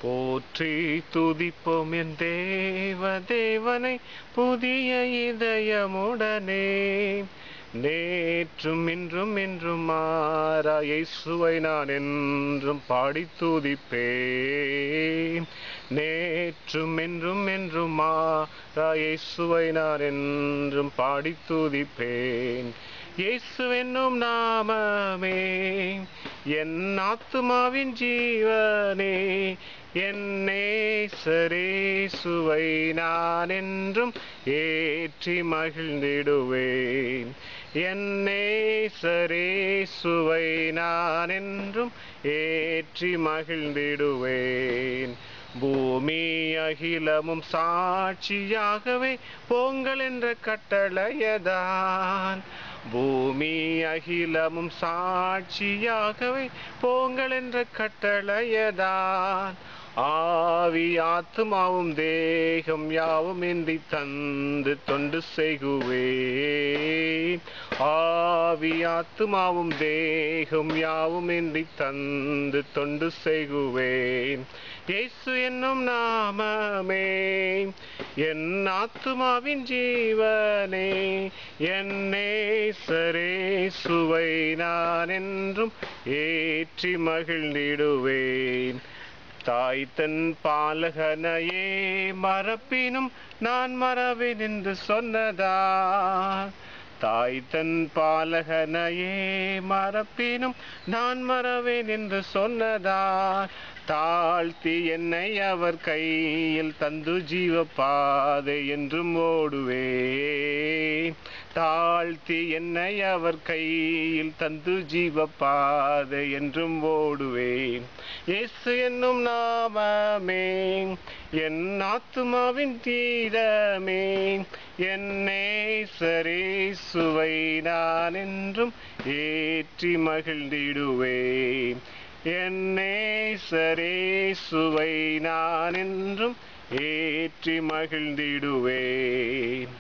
போற்றி துதிப்போம் என் தேவனை புதிய இதயமுடனே. நேற்றும் இன்றும் என்றும் மாறா இயேசுவை நான் என்றும் பாடி துதிப்பேன். நேற்றும் என்றும் மாறா இயேசுவை நான் என்றும் பாடி துதிப்பேன். இயேசுவென்னும் நாமமே என் ஆத்துமாவின் ஜீவனே, என் நேசரேசுவை நான் என்றும் ஏற்றி மகிழ்ந்திடுவேன். என் நேசரேசுவை நான் என்றும் ஏற்றி மகிழ்ந்திடுவேன். பூமி அகிலமும் சாட்சியாகவே பொங்கல் என்ற கட்டளையதான். பூமி அகிலமும் சாட்சியாகவே பொங்கல் என்ற கட்டளையதான். ஆவி ஆத்துமாவும் தேகம் யாவும் இன்றி தந்து தொண்டு செய்குவேன். ஆவி ஆத்துமாவும் தேகம் யாவும் இன்றி தந்து தொண்டு செய்குவேன். இயேசு என்னும் நாமமே என் ஆத்துமாவின் ஜீவனே, என் நேசரேசுவை நான் என்றும் ஏற்றி மகிழ்ந்திடுவேன். தாய் தன் பாலகனையே மறப்பினும் நான் மறவேன் என்று சொன்னதால். தாய் தன் பாலகனையே மறப்பினும் நான் மறவேன் என்று சொன்னதால். தாழ்த்தி என்னை அவர் கையில் தந்து ஜீவ பாதை என்றும் ஓடுவேன். தாழ்த்தி என்னை அவர் கையில் தந்து ஜீவ பாதை என்றும் ஓடுவேன். இயேசு என்னும் நாமமே என் ஆத்துமாவின் தீரமே, என் நேசரேசுவை நான் என்றும் ஏற்றி மகிழ்ந்திடுவேன். என் நேசரேசுவை நான் என்றும் ஏற்றி மகிழ்ந்திடுவேன்.